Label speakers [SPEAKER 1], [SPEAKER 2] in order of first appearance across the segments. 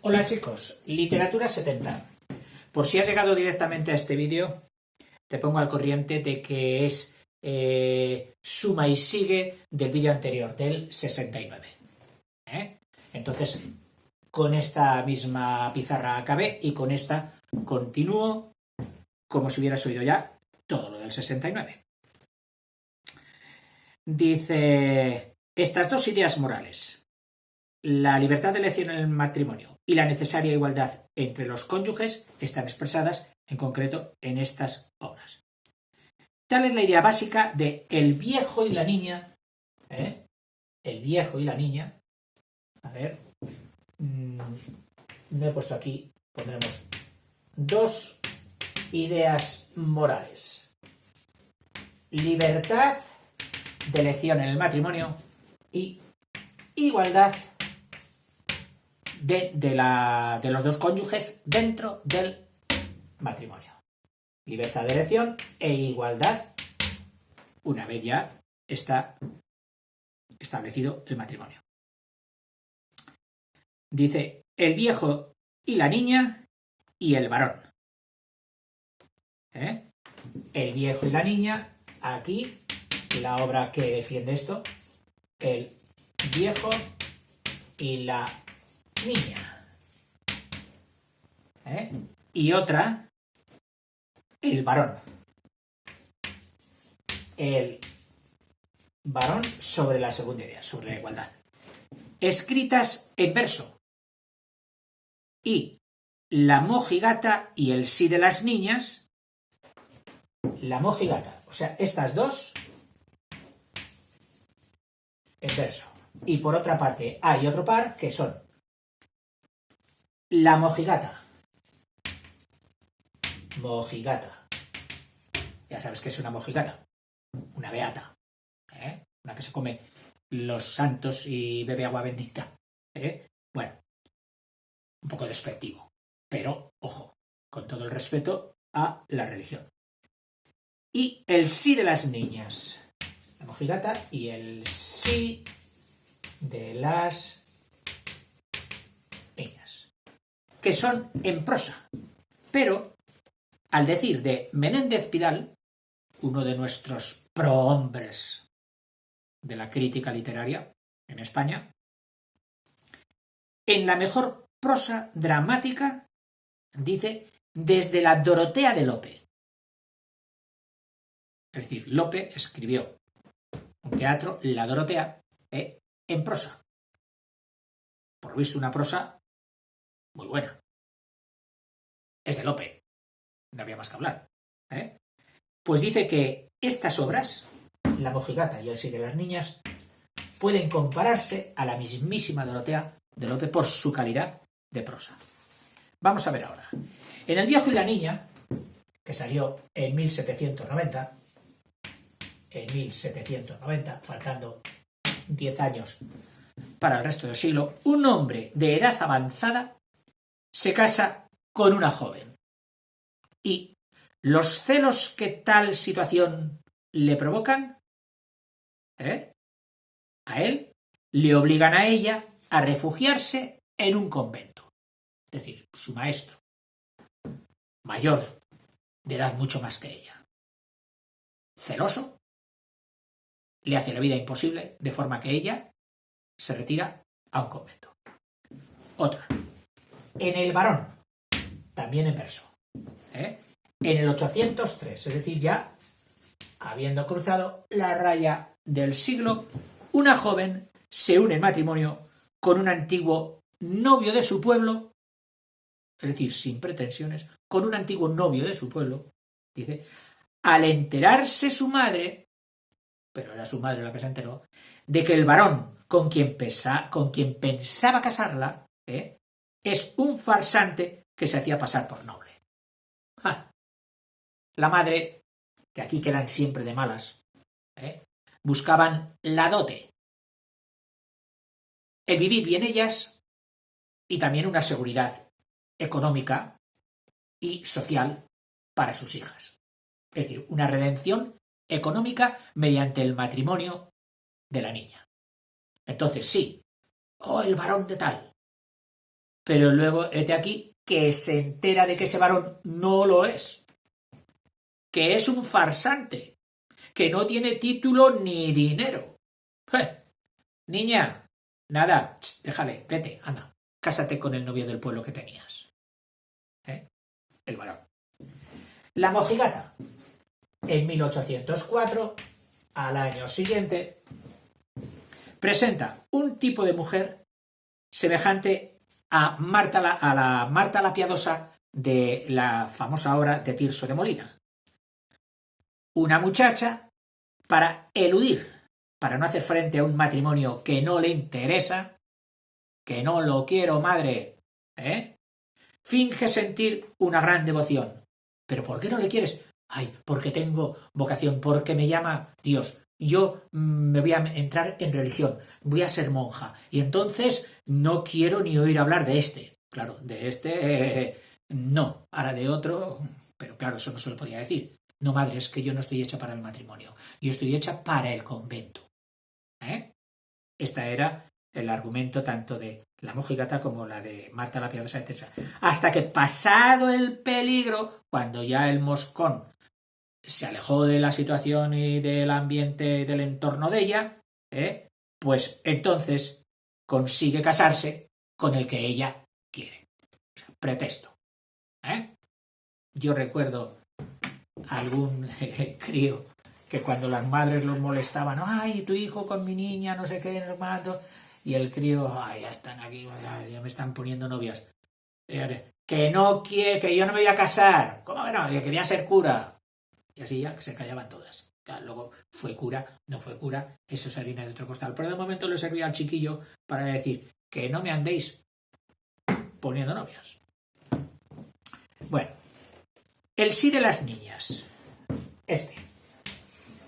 [SPEAKER 1] Hola chicos, Literatura 70. Por si has llegado directamente a este vídeo, te pongo al corriente de que es suma y sigue del vídeo anterior, del 69. Entonces, con esta misma pizarra acabé y con esta continúo como si hubieras oído ya todo lo del 69. Dice, estas dos ideas morales, la libertad de elección en el matrimonio y la necesaria igualdad entre los cónyuges, están expresadas en concreto en estas obras. Tal es la idea básica de El viejo y la niña. El viejo y la niña. A ver, me he puesto aquí, pondremos dos ideas morales. Libertad de elección en el matrimonio y igualdad de los dos cónyuges dentro del matrimonio. Libertad de elección e igualdad una vez ya está establecido el matrimonio. Dice el viejo y la niña y el varón. El viejo y la niña, aquí la obra que defiende esto, el viejo y la niña. Y otra, el varón. El varón sobre la segunda idea, sobre la igualdad. Escritas en verso. Y la mojigata y el sí de las niñas. La mojigata, o sea, estas dos en verso. Y por otra parte hay otro par que son la mojigata. Mojigata. Ya sabes que es una mojigata. Una beata. Una que se come los santos y bebe agua bendita. Bueno, un poco despectivo. Pero, ojo, con todo el respeto a la religión. Y el sí de las niñas. La mojigata y el sí de las niñas, que son en prosa. Pero, al decir de Menéndez Pidal, uno de nuestros prohombres de la crítica literaria en España, en la mejor prosa dramática, dice, desde la Dorotea de Lope. Es decir, Lope escribió un teatro, La Dorotea, en prosa. Por lo visto, una prosa muy buena. Es de Lope. No había más que hablar. Pues dice que estas obras, La mojigata y el sí de las niñas, pueden compararse a la mismísima Dorotea de Lope por su calidad de prosa. Vamos a ver ahora. En El viejo y la niña, que salió en 1790, faltando 10 años para el resto del siglo, un hombre de edad avanzada se casa con una joven. Y los celos que tal situación le provocan, a él, le obligan a ella a refugiarse en un convento. Es decir, su maestro, mayor, de edad mucho más que ella, celoso, le hace la vida imposible, de forma que ella se retira a un convento. Otra. En El varón, también en verso. En el 803, es decir, ya habiendo cruzado la raya del siglo, una joven se une en matrimonio con un antiguo novio de su pueblo, es decir, sin pretensiones, con un antiguo novio de su pueblo, dice, al enterarse su madre, pero era su madre la que se enteró, de que el varón con quien pensaba casarla, es un farsante que se hacía pasar por noble. La madre, que aquí quedan siempre de malas, buscaban la dote, el vivir bien ellas y también una seguridad económica y social para sus hijas. Es decir, una redención económica mediante el matrimonio de la niña. Entonces, sí, el varón de tal, pero luego hete aquí que se entera de que ese varón no lo es, que es un farsante, que no tiene título ni dinero. Niña, nada, déjale, vete, anda, cásate con el novio del pueblo que tenías. El varón. La mojigata, en 1804, al año siguiente, presenta un tipo de mujer semejante a la Marta la Piadosa de la famosa obra de Tirso de Molina. Una muchacha para eludir, para no hacer frente a un matrimonio que no le interesa, que no lo quiero, madre, finge sentir una gran devoción. ¿Pero por qué no le quieres? Ay, porque tengo vocación, porque me llama Dios. Yo me voy a entrar en religión, voy a ser monja, y entonces no quiero ni oír hablar de este. Claro, de este no, ahora de otro, pero claro, eso no se lo podía decir. No, madre, es que yo no estoy hecha para el matrimonio, yo estoy hecha para el convento. Esta era el argumento tanto de la mojigata como la de Marta la Piadosa, etc. Hasta que, pasado el peligro, cuando ya el moscón se alejó de la situación y del ambiente del entorno de ella, pues entonces consigue casarse con el que ella quiere. O sea, pretexto. Yo recuerdo algún crío que cuando las madres los molestaban, ay, tu hijo con mi niña, no sé qué, hermano, y el crío, ay, ya están aquí, ya me están poniendo novias. Que no quiere, que yo no me voy a casar. ¿Cómo que no? Yo quería ser cura. Y así ya se callaban todas. Claro, luego fue cura, no fue cura, eso es harina de otro costal. Pero de momento le servía al chiquillo para decir que no me andéis poniendo novias. Bueno, el sí de las niñas.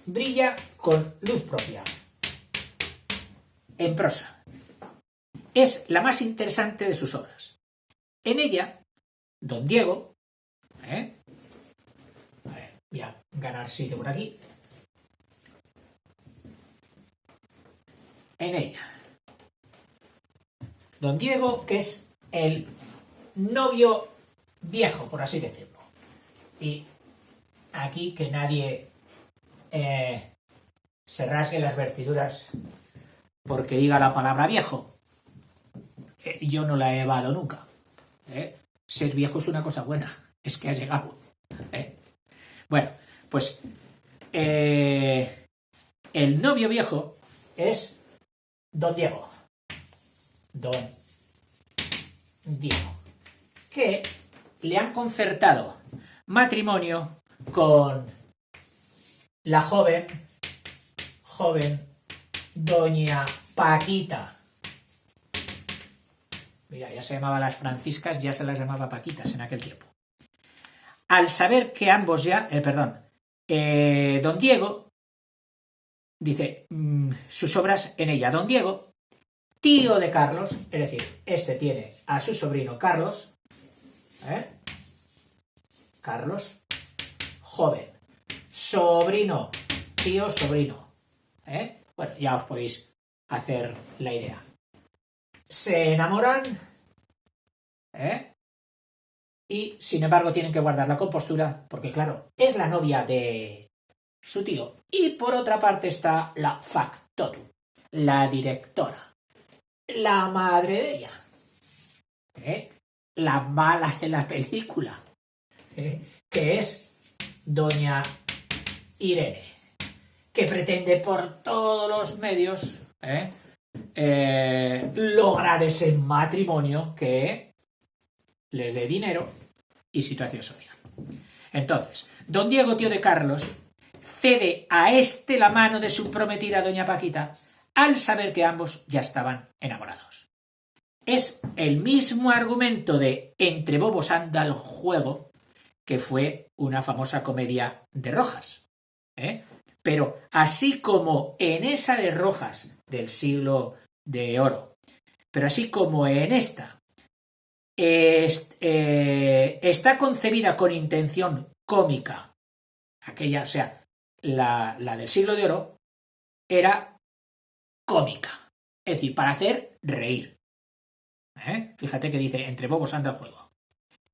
[SPEAKER 1] Brilla con luz propia. En prosa. Es la más interesante de sus obras. En ella, don Diego, voy a ganar sitio por aquí. En ella, don Diego, que es el novio viejo, por así decirlo. Y aquí que nadie se rasgue las vestiduras porque diga la palabra viejo. Yo no la he evado nunca. Ser viejo es una cosa buena, es que has llegado. Bueno, pues el novio viejo es don Diego. Don Diego. Que le han concertado matrimonio con la joven doña Paquita. Mira, ya se llamaba las franciscas, ya se las llamaba Paquitas en aquel tiempo. Al saber que ambos ya, don Diego, dice sus obras en ella. Don Diego, tío de Carlos, es decir, este tiene a su sobrino Carlos, Carlos, joven, sobrino, tío, sobrino. Bueno, ya os podéis hacer la idea. Se enamoran, y sin embargo tienen que guardar la compostura, porque claro, es la novia de su tío. Y por otra parte está la factotum, la directora, la madre de ella, la mala de la película, que es doña Irene, que pretende por todos los medios lograr ese matrimonio que les dé dinero y situación social. Entonces, don Diego, tío de Carlos, cede a este la mano de su prometida doña Paquita al saber que ambos ya estaban enamorados. Es el mismo argumento de Entre bobos anda el juego, que fue una famosa comedia de Rojas. Pero así como en esa de Rojas del siglo de oro, pero así como en esta está concebida con intención cómica, aquella, o sea, la del siglo de oro era cómica, es decir, para hacer reír. Fíjate que dice, entre bobos anda el juego.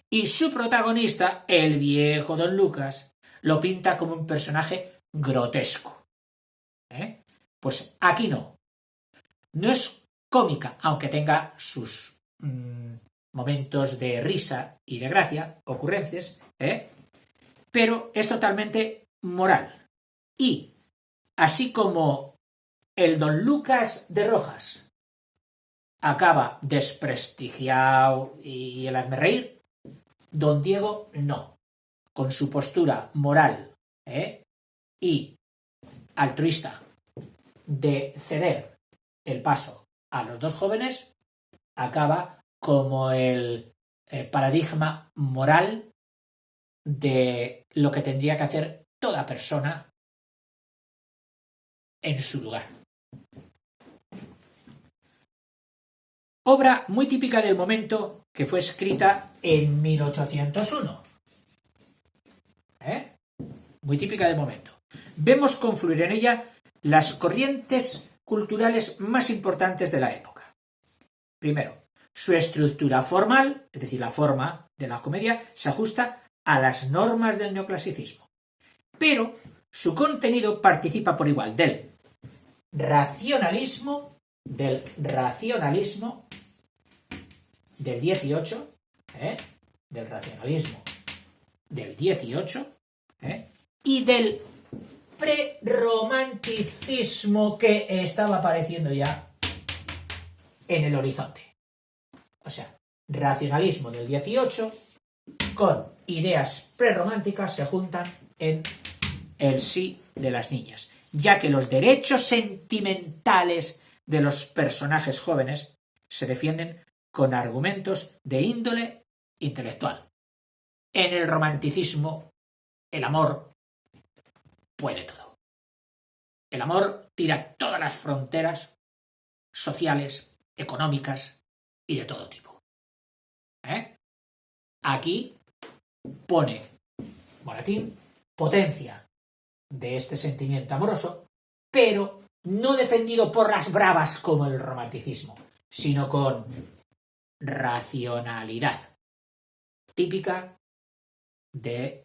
[SPEAKER 1] Y su protagonista, el viejo Don Lucas, lo pinta como un personaje grotesco. Pues aquí no. No es cómica, aunque tenga sus momentos de risa y de gracia, ocurrencias, pero es totalmente moral. Y así como el Don Lucas de Rojas acaba desprestigiado y el hazmerreír, Don Diego no. Con su postura moral y altruista de ceder el paso a los dos jóvenes, acaba como el paradigma moral de lo que tendría que hacer toda persona en su lugar. Obra muy típica del momento, que fue escrita en 1801. Muy típica del momento. Vemos confluir en ella las corrientes culturales más importantes de la época. Primero, su estructura formal, es decir, la forma de la comedia, se ajusta a las normas del neoclasicismo. Pero su contenido participa por igual del racionalismo del 18, del racionalismo del 18, y del prerromanticismo que estaba apareciendo ya en el horizonte. O sea, racionalismo del 18 con ideas prerrománticas se juntan en El sí de las niñas, ya que los derechos sentimentales de los personajes jóvenes se defienden con argumentos de índole intelectual. En el romanticismo, el amor puede todo. El amor tira todas las fronteras sociales, económicas y de todo tipo. Aquí pone Moratín potencia de este sentimiento amoroso, pero no defendido por las bravas como el romanticismo, sino con racionalidad, típica de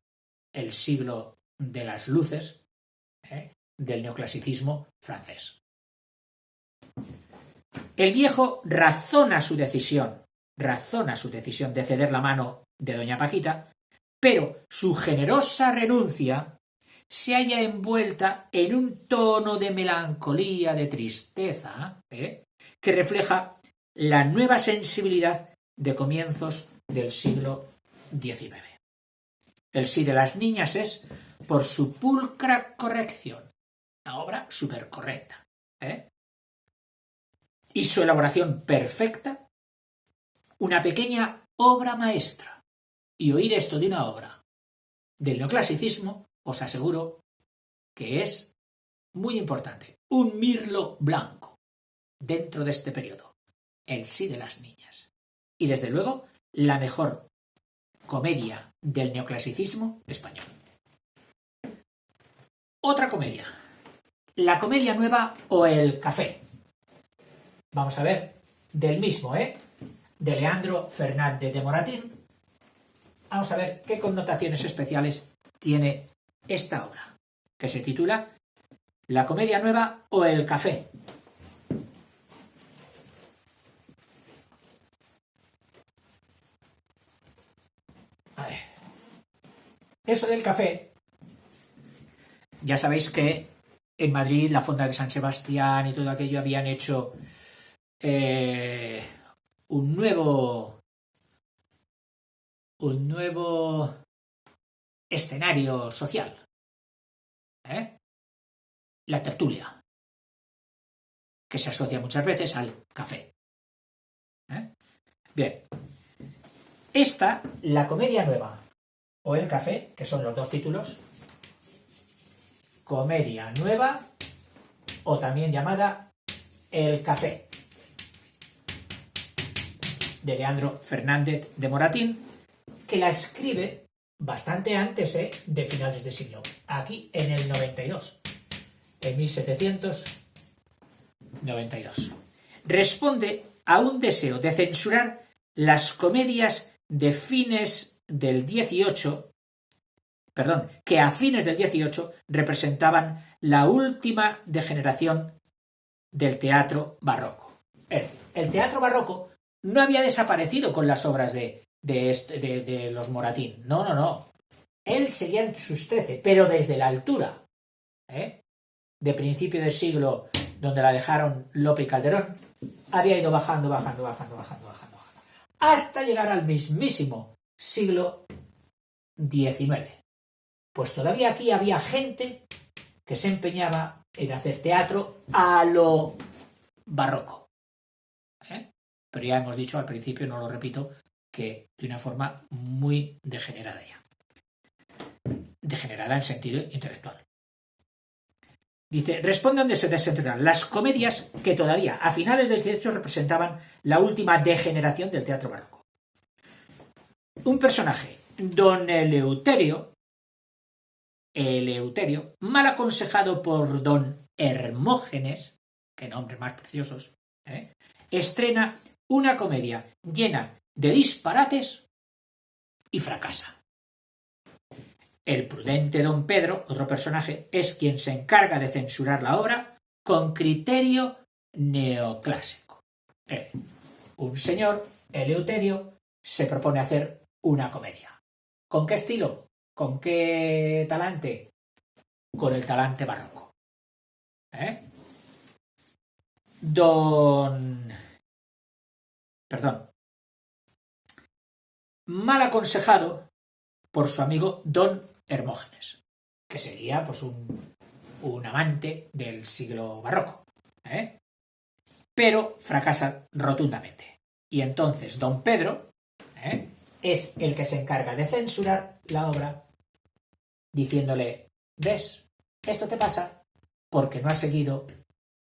[SPEAKER 1] el siglo de las luces, del neoclasicismo francés. El viejo razona su decisión de ceder la mano de doña Paquita, pero su generosa renuncia se halla envuelta en un tono de melancolía, de tristeza, que refleja la nueva sensibilidad de comienzos del siglo XIX. El sí de las niñas es, por su pulcra corrección, una obra súper correcta, y su elaboración perfecta, una pequeña obra maestra. Y oír esto de una obra del neoclasicismo, os aseguro que es muy importante. Un mirlo blanco dentro de este periodo. El sí de las niñas. Y desde luego, la mejor comedia del neoclasicismo español. Otra comedia. La comedia nueva o el café. Vamos a ver, del mismo, de Leandro Fernández de Moratín. Vamos a ver qué connotaciones especiales tiene esta obra, que se titula La comedia nueva o el café. A ver. Eso del café, ya sabéis que en Madrid la Fonda de San Sebastián y todo aquello habían hecho un nuevo escenario social, la tertulia, que se asocia muchas veces al café. Bien, esta, la comedia nueva o el café, que son los dos títulos, comedia nueva o también llamada El café, de Leandro Fernández de Moratín, que la escribe bastante antes de finales de siglo, aquí en el 92, en 1792. Responde a un deseo de censurar las comedias de fines del 18, que a fines del 18 representaban la última degeneración del teatro barroco. El teatro barroco no había desaparecido con las obras de los Moratín. No. Él seguía en sus 13, pero desde la altura de principio del siglo, donde la dejaron Lope y Calderón, había ido bajando, hasta llegar al mismísimo siglo XIX. Pues todavía aquí había gente que se empeñaba en hacer teatro a lo barroco. Pero ya hemos dicho al principio, no lo repito, que de una forma muy degenerada ya. Degenerada en sentido intelectual. Dice, responde donde se desentrañan las comedias que todavía a finales del 18 representaban la última degeneración del teatro barroco. Un personaje, don Eleuterio, mal aconsejado por don Hermógenes, qué nombres más preciosos, estrena una comedia llena de disparates y fracasa. El prudente don Pedro, otro personaje, es quien se encarga de censurar la obra con criterio neoclásico. Un señor, Eleuterio, se propone hacer una comedia. ¿Con qué estilo? ¿Con qué talante? Con el talante barroco. Mal aconsejado por su amigo don Hermógenes, que sería pues un amante del siglo barroco, pero fracasa rotundamente. Y entonces don Pedro es el que se encarga de censurar la obra, diciéndole, ¿ves? Esto te pasa porque no has seguido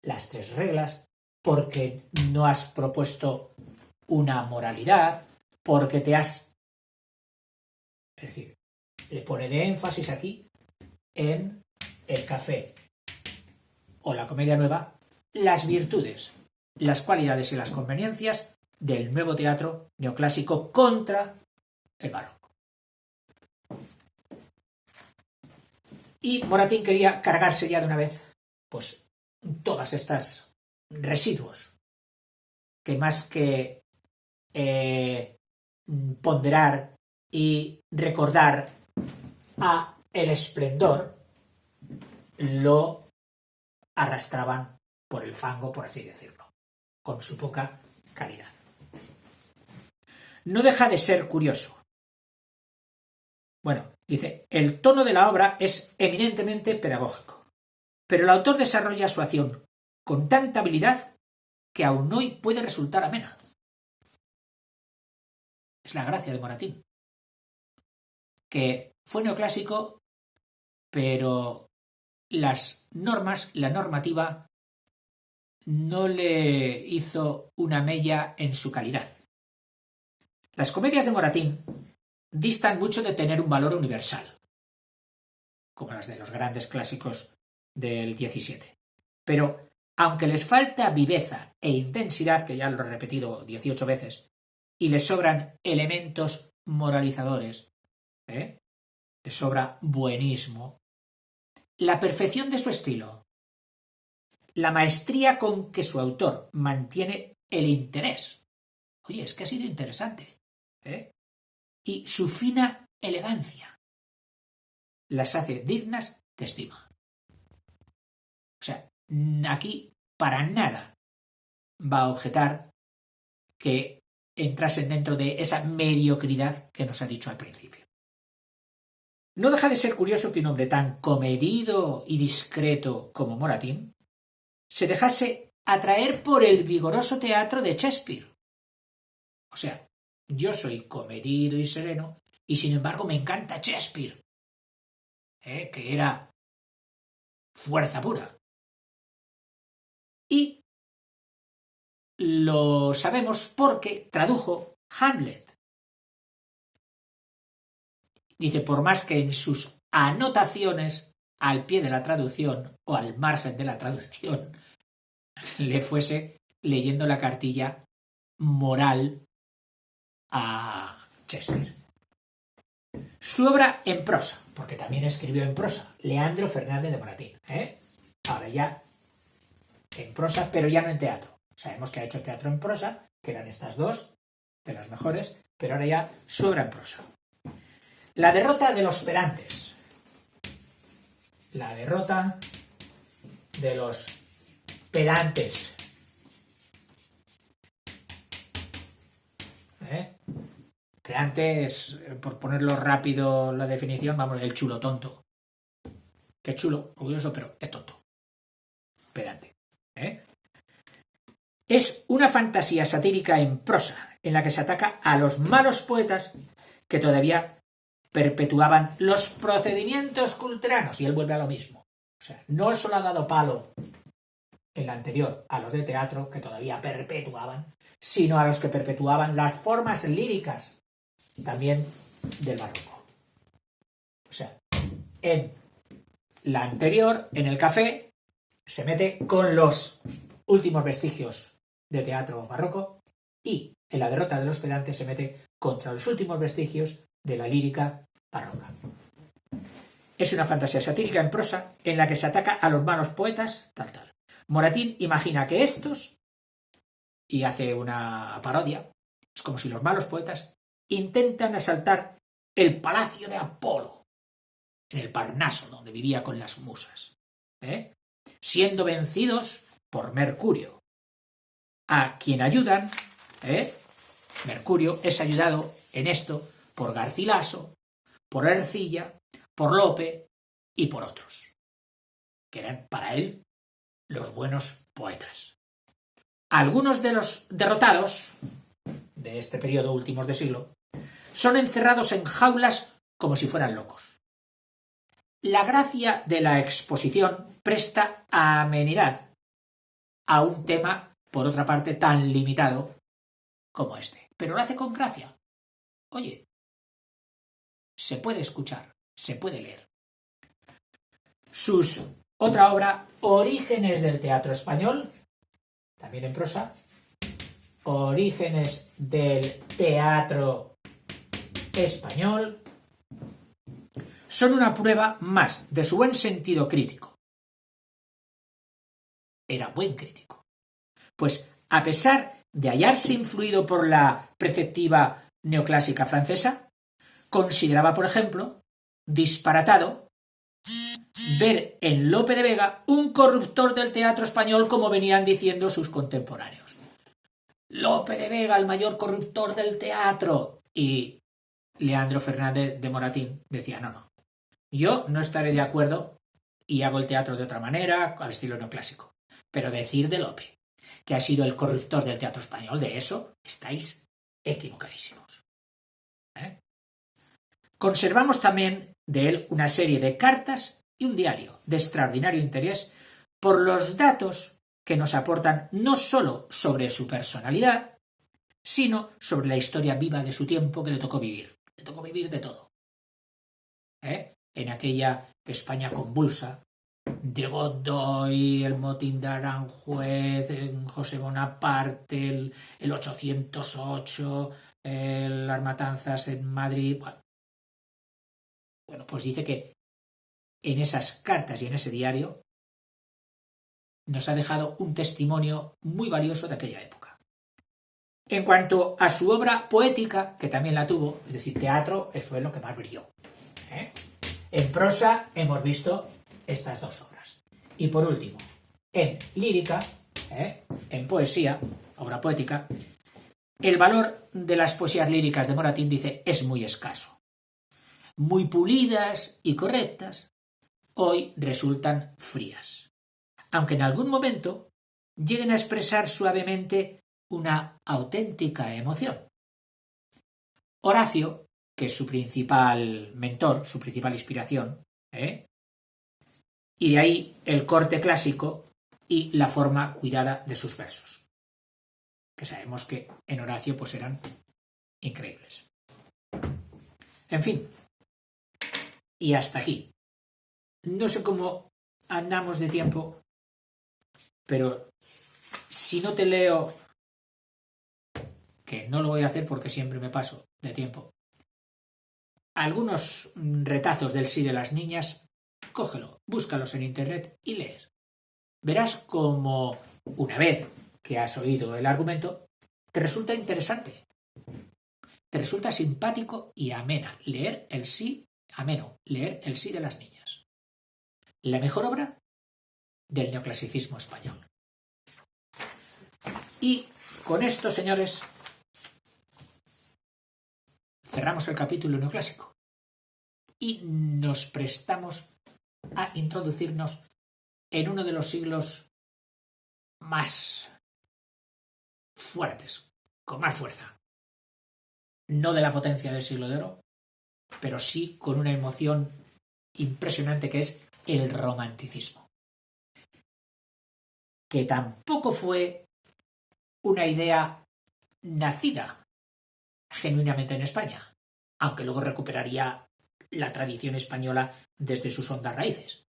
[SPEAKER 1] las 3 reglas, porque no has propuesto una moralidad, porque te has... Es decir, le pone de énfasis aquí en el café o la comedia nueva las virtudes, las cualidades y las conveniencias del nuevo teatro neoclásico contra el barroco. Y Moratín quería cargarse ya de una vez pues todas estas residuos que más que ponderar y recordar a el esplendor, lo arrastraban por el fango, por así decirlo, con su poca calidad. No deja de ser curioso. Bueno, dice, el tono de la obra es eminentemente pedagógico, pero el autor desarrolla su acción con tanta habilidad que aún hoy puede resultar amena. Es la gracia de Moratín, que fue neoclásico, pero las normas, la normativa, no le hizo una mella en su calidad. Las comedias de Moratín distan mucho de tener un valor universal, como las de los grandes clásicos del 17. Pero, aunque les falta viveza e intensidad, que ya lo he repetido 18 veces, y les sobran elementos moralizadores, les sobra buenismo, la perfección de su estilo, la maestría con que su autor mantiene el interés. Oye, es que ha sido interesante. Y su fina elegancia las hace dignas de estima. O sea, aquí para nada va a objetar que entrasen dentro de esa mediocridad que nos ha dicho al principio. No deja de ser curioso que un hombre tan comedido y discreto como Moratín se dejase atraer por el vigoroso teatro de Shakespeare. O sea, yo soy comedido y sereno y sin embargo me encanta Shakespeare, que era fuerza pura. Y lo sabemos porque tradujo Hamlet. Dice, por más que en sus anotaciones al pie de la traducción o al margen de la traducción le fuese leyendo la cartilla moral a Shakespeare. Su obra en prosa, porque también escribió en prosa, Leandro Fernández de Moratín. Ahora ya en prosa, pero ya no en teatro. Sabemos que ha hecho teatro en prosa, que eran estas dos, de las mejores, pero ahora ya su obra en prosa. La derrota de los pedantes. La derrota de los pedantes. Pedante es, por ponerlo rápido la definición, vamos, el chulo tonto. Que es chulo, orgulloso, pero es tonto. Pedante. Es una fantasía satírica en prosa, en la que se ataca a los malos poetas que todavía perpetuaban los procedimientos culteranos, y él vuelve a lo mismo. O sea, no solo ha dado palo en la anterior a los de teatro, que todavía perpetuaban, sino a los que perpetuaban las formas líricas también del barroco. O sea, en la anterior, en el café, se mete con los últimos vestigios de teatro barroco, y en la derrota de los pedantes se mete contra los últimos vestigios de la lírica barroca. Es una fantasía satírica en prosa en la que se ataca a los malos poetas, tal. Moratín imagina que estos, y hace una parodia, es como si los malos poetas intentan asaltar el palacio de Apolo, en el Parnaso, donde vivía con las musas, siendo vencidos por Mercurio, a quien ayudan. Mercurio es ayudado en esto por Garcilaso, por Ercilla, por Lope y por otros, que eran para él los buenos poetas. Algunos de los derrotados de este periodo últimos de siglo son encerrados en jaulas como si fueran locos. La gracia de la exposición presta amenidad a un tema, por otra parte, tan limitado como este. Pero lo hace con gracia. Oye, se puede escuchar, se puede leer. Otra obra, Orígenes del teatro español, también en prosa, Orígenes del teatro español, son una prueba más de su buen sentido crítico. Era buen crítico. Pues a pesar de hallarse influido por la preceptiva neoclásica francesa, consideraba, por ejemplo, disparatado ver en Lope de Vega un corruptor del teatro español, como venían diciendo sus contemporáneos. Lope de Vega, el mayor corruptor del teatro. Y Leandro Fernández de Moratín decía, no, yo no estaré de acuerdo y hago el teatro de otra manera, al estilo neoclásico. Pero decir de Lope que ha sido el corruptor del teatro español, de eso estáis equivocadísimos. Conservamos también de él una serie de cartas y un diario de extraordinario interés por los datos que nos aportan no solo sobre su personalidad, sino sobre la historia viva de su tiempo que le tocó vivir. Le tocó vivir de todo. En aquella España convulsa, de Godoy, el motín de Aranjuez, José Bonaparte, el 808, las matanzas en Madrid. Bueno, pues dice que en esas cartas y en ese diario nos ha dejado un testimonio muy valioso de aquella época. En cuanto a su obra poética, que también la tuvo, es decir, teatro, fue lo que más brilló. En prosa hemos visto estas dos obras. Y por último, en lírica, en poesía, obra poética, el valor de las poesías líricas de Moratín, dice, es muy escaso. Muy pulidas y correctas, hoy resultan frías, aunque en algún momento lleguen a expresar suavemente una auténtica emoción. Horacio, que es su principal mentor, su principal inspiración, y de ahí el corte clásico y la forma cuidada de sus versos, que sabemos que en Horacio pues eran increíbles. En fin, y hasta aquí. No sé cómo andamos de tiempo, pero si no te leo que no lo voy a hacer porque siempre me paso de tiempo, algunos retazos del sí de las niñas, cógelo, búscalos en internet y lees. Verás como, una vez que has oído el argumento, te resulta interesante, te resulta simpático y ameno leer el sí de las niñas. La mejor obra del neoclasicismo español. Y con esto, señores, cerramos el capítulo neoclásico y nos prestamos a introducirnos en uno de los siglos más fuertes, con más fuerza. No de la potencia del siglo de oro, pero sí con una emoción impresionante que es el romanticismo. Que tampoco fue una idea nacida genuinamente en España, aunque luego recuperaría la tradición española desde sus hondas raíces,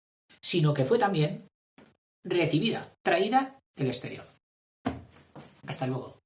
[SPEAKER 1] sino que fue también recibida, traída del exterior. Hasta luego.